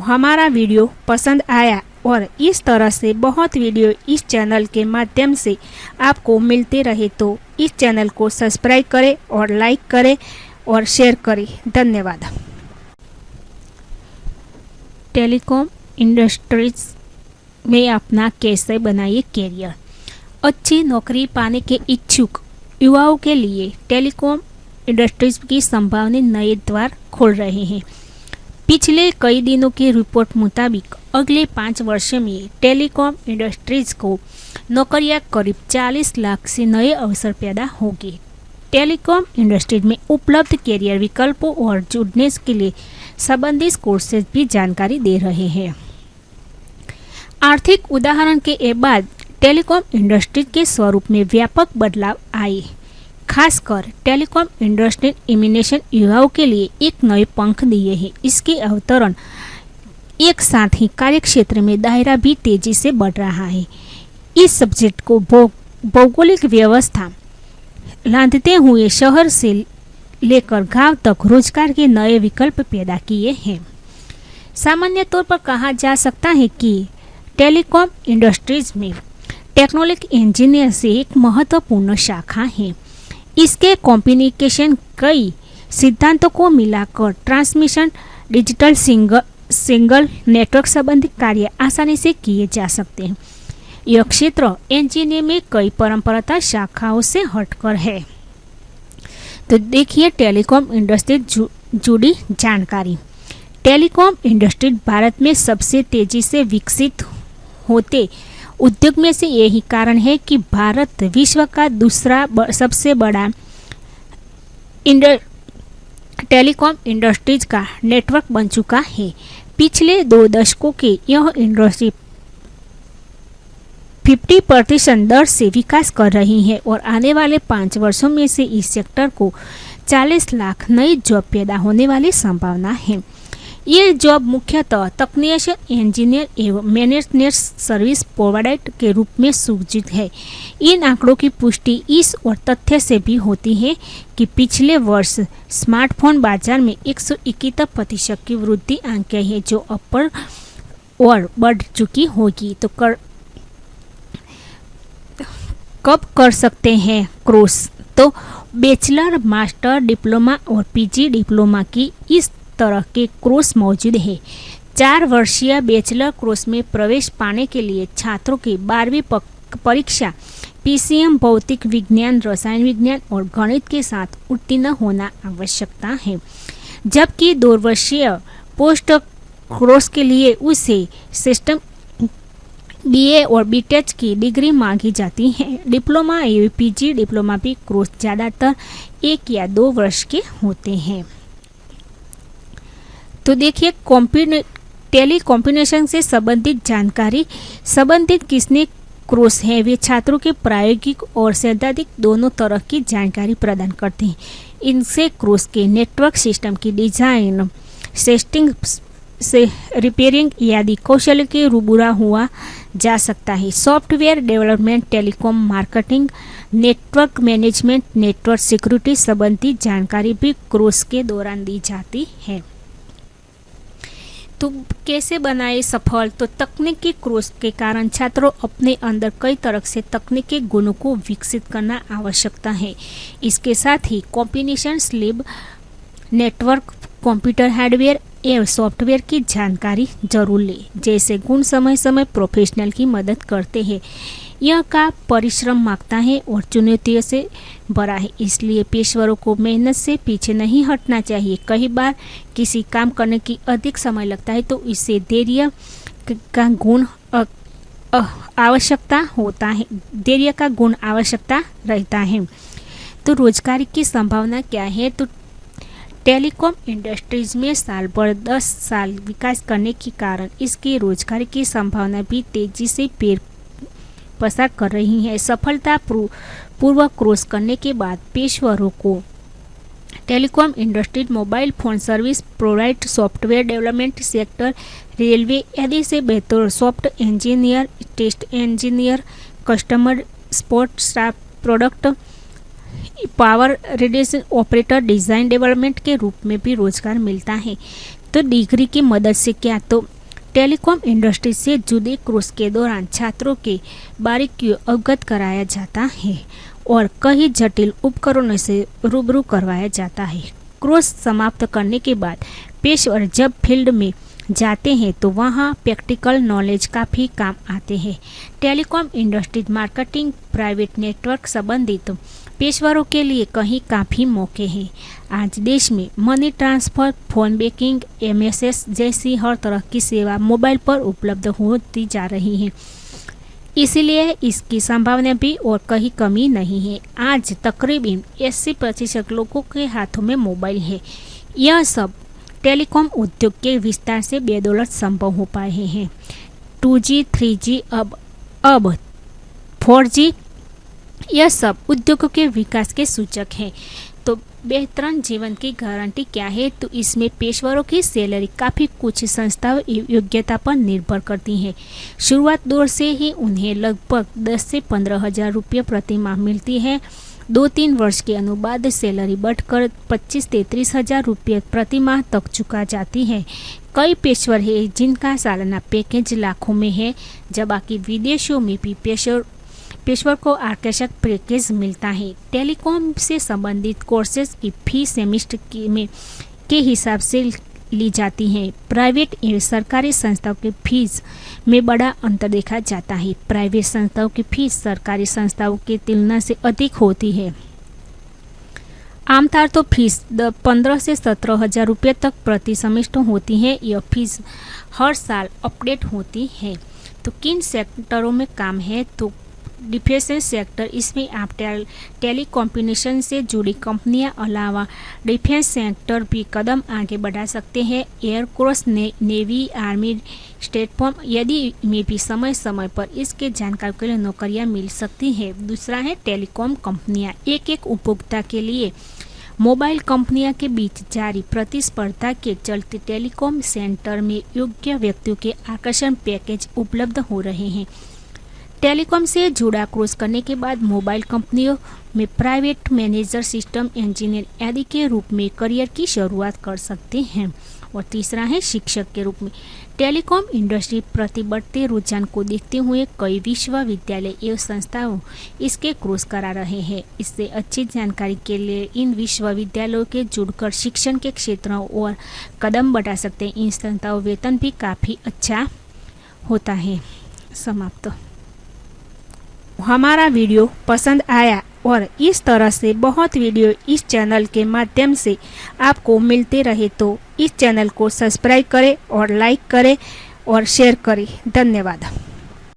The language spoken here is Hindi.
हमारा वीडियो पसंद आया और इस तरह से बहुत वीडियो इस चैनल के माध्यम से आपको मिलते रहे तो इस चैनल को सब्सक्राइब करें और लाइक करें और शेयर करें। धन्यवाद। टेलीकॉम इंडस्ट्रीज में अपना कैसे बनाइए कैरियर। अच्छी नौकरी पाने के इच्छुक युवाओं के लिए टेलीकॉम इंडस्ट्रीज की संभावना नए द्वार खोल रहे हैं। पिछले कई दिनों की रिपोर्ट मुताबिक अगले 5 वर्ष में टेलीकॉम इंडस्ट्रीज को नौकरियां करीब 40 लाख से नए अवसर पैदा होंगे। टेलीकॉम इंडस्ट्रीज में उपलब्ध कैरियर विकल्पों और जुड़ने के लिए संबंधित कोर्सेज भी जानकारी दे रहे हैं। आर्थिक उदाहरण के बाद टेलीकॉम इंडस्ट्री के स्वरूप में व्यापक बदलाव आए। खासकर टेलीकॉम इंडस्ट्री इमिनेशन युवाओं के लिए एक नए पंख दिए हैं। इसके अवतरण एक साथ ही कार्यक्षेत्र में दायरा भी तेजी से बढ़ रहा है। इस सब्जेक्ट को भौगोलिक व्यवस्था लादते हुए शहर से लेकर गांव तक रोजगार के नए विकल्प पैदा किए हैं। सामान्य तौर पर कहा जा सकता है कि टेलीकॉम इंडस्ट्रीज में टेक्नोलॉजी इंजीनियर से एक महत्वपूर्ण शाखा है। इसके कम्युनिकेशन कई सिद्धांतों को मिलाकर ट्रांसमिशन, डिजिटल सिंगल नेटवर्क संबंधी कार्य आसानी से किए जा सकते हैं। यह क्षेत्र इंजीनियरिंग में कई परंपरागत शाखाओं से हटकर है। तो देखिए टेलीकॉम इंडस्ट्री जुड़ी जानकारी। टेलीकॉम इंडस्ट्री भारत में सबसे तेजी से विकसित होते उद्योग में से यही कारण है कि भारत विश्व का दूसरा सबसे बड़ा टेलीकॉम इंडस्ट्रीज का नेटवर्क बन चुका है। पिछले 2 दशकों के यह इंडस्ट्री 50% दर से विकास कर रही है और आने वाले 5 वर्षों में से इस सेक्टर को 40 लाख नई जॉब पैदा होने वाली संभावना है। ये जॉब मुख्यतः तकनीशियन, इंजीनियर एवं मैनेजमेंट सर्विस प्रोवाइडर के रूप में सूचित है। इन आंकड़ों की पुष्टि इस और तथ्य से भी होती है कि पिछले वर्ष स्मार्टफोन बाजार में 171% की वृद्धि आंकी है, जो अपर और बढ़ चुकी होगी। तो कब कर सकते हैं क्रॉस? तो बैचलर, मास्टर डिप्लोमा और पीजी डिप्लोमा की इस तरह के कोर्स मौजूद है। 4 वर्षीय बैचलर कोर्स में प्रवेश पाने के लिए छात्रों की 12वीं परीक्षा पीसीएम, भौतिक विज्ञान, रसायन विज्ञान और गणित के साथ उत्तीर्ण होना आवश्यकता है। जबकि 2 वर्षीय पोस्ट कोर्स के लिए उसे सिस्टम बीए और बीटेक की डिग्री मांगी जाती है। डिप्लोमा एवं पीजी डिप्लोमा भी कोर्स ज़्यादातर 1 या 2 वर्ष के होते हैं। तो देखिए टेली कॉम्बिनेशन से संबंधित जानकारी। संबंधित किसने कोर्स है वे छात्रों के प्रायोगिक और सैद्धांतिक दोनों तरह की जानकारी प्रदान करते हैं। इनसे कोर्स के नेटवर्क सिस्टम की डिजाइन, टेस्टिंग से रिपेयरिंग आदि कौशल के रूबरू हुआ जा सकता है। Software development, telecom marketing, network management, network security संबंधी जानकारी भी कोर्स के दौरान दी जाती है। तो कैसे बनाए सफल? तो तकनीकी कोर्स के कारण छात्रों अपने अंदर कई तरह से तकनीकी गुणों को विकसित करना आवश्यकता है। इसके साथ ही combination slip, network, computer hardware एवं सॉफ्टवेयर की जानकारी जरूर ले। जैसे गुण समय समय प्रोफेशनल की मदद करते हैं। यह का परिश्रम मांगता है और चुनौतियों से बड़ा है, इसलिए पेशेवरों को मेहनत से पीछे नहीं हटना चाहिए। कई बार किसी काम करने की अधिक समय लगता है तो इससे धैर्य का गुण आवश्यकता होता है। धैर्य का गुण आवश्यकता रहता है। तो रोजगार की संभावना क्या है? तो टेलीकॉम इंडस्ट्रीज में साल भर 10 साल विकास करने के कारण इसकी रोजगार की संभावना भी तेजी से पसार कर रही है। सफलता पूर्वक क्रॉस करने के बाद पेशेवरों को telecom industry, mobile phone service provide, software development sector, railway आदि से बेहतर soft engineer, test engineer, customer support staff, product power radiation operator, design development के रूप में भी रोजगार मिलता है। तो डिग्री की मदद से क्या? तो टेलीकॉम इंडस्ट्री से जुड़े कोर्स के दौरान छात्रों के बारीकियों अवगत कराया जाता है और कई जटिल उपकरणों से रूबरू करवाया जाता है। कोर्स समाप्त करने के बाद पेशेवर जब फील्ड में जाते हैं तो वहाँ प्रैक्टिकल नॉलेज काफ़ी काम आते हैं। Telecom industry marketing, private network संबंधित पेशेवरों के लिए कहीं काफ़ी मौके हैं। आज देश में money transfer, phone banking, MSS जैसी हर तरह की सेवा मोबाइल पर उपलब्ध होती जा रही है, इसलिए इसकी संभावना भी और कहीं कमी नहीं है। आज तकरीबन 80% लोगों के हाथों में मोबाइल है। यह सब टेलीकॉम उद्योग के विस्तार से बदौलत संभव हो पाए हैं। 2G, 3G, अब 4G, यह सब उद्योगों के विकास के सूचक हैं। तो बेहतर जीवन की गारंटी क्या है? तो इसमें पेशेवरों की सैलरी काफ़ी कुछ संस्थाओं योग्यता पर निर्भर करती है। शुरुआत दौर से ही उन्हें लगभग 10 से 15 हज़ार रुपये प्रति माह मिलती है। 2-3 वर्ष के अनुबाद सैलरी बढ़कर 25-33 हज़ार रुपये प्रति माह तक चुका जाती है। कई पेशेवर हैं जिनका सालाना पैकेज लाखों में है, जबकि विदेशों में भी पेशेवर को आकर्षक पैकेज मिलता है। टेलीकॉम से संबंधित कोर्सेज की फीस सेमेस्टर के हिसाब से ली जाती है। प्राइवेट एवं सरकारी संस्थाओं की फीस में बड़ा अंतर देखा जाता है। प्राइवेट संस्थाओं की फीस सरकारी संस्थाओं की तुलना से अधिक होती है। आमतौर तो फीस 15 से 17 हज़ार रुपये तक प्रति सेमेस्टर होती है। यह फीस हर साल अपडेट होती है। तो किन सेक्टरों में काम है? तो डिफेंस सेक्टर, इसमें आप टेलीकम्युनिकेशन से जुड़ी कंपनियां अलावा डिफेंस सेक्टर भी कदम आगे बढ़ा सकते हैं। Air force, navy, army, state form यदि में भी समय समय पर इसके जानकार के लिए नौकरियां मिल सकती हैं। दूसरा है टेलीकॉम कंपनियां। एक उपभोक्ता के लिए मोबाइल कंपनियों के बीच जारी प्रतिस्पर्धा के चलते टेलीकॉम सेक्टर में योग्य व्यक्तियों के आकर्षण पैकेज उपलब्ध हो रहे हैं। टेलीकॉम से जुड़ा कोर्स करने के बाद मोबाइल कंपनियों में प्राइवेट मैनेजर, सिस्टम इंजीनियर आदि के रूप में करियर की शुरुआत कर सकते हैं। और तीसरा है शिक्षक के रूप में। टेलीकॉम इंडस्ट्री प्रति बढ़ते रुझान को देखते हुए कई विश्वविद्यालय एवं संस्थाओं इसके कोर्स करा रहे हैं। इससे अच्छी जानकारी के लिए इन विश्वविद्यालयों के जुड़कर शिक्षण के क्षेत्रों और कदम बढ़ा सकते हैं। इन संस्थाओं वेतन भी काफ़ी अच्छा होता है। समाप्त। हमारा वीडियो पसंद आया और इस तरह से बहुत वीडियो इस चैनल के माध्यम से आपको मिलते रहे तो इस चैनल को सब्सक्राइब करें और लाइक करें और शेयर करें। धन्यवाद।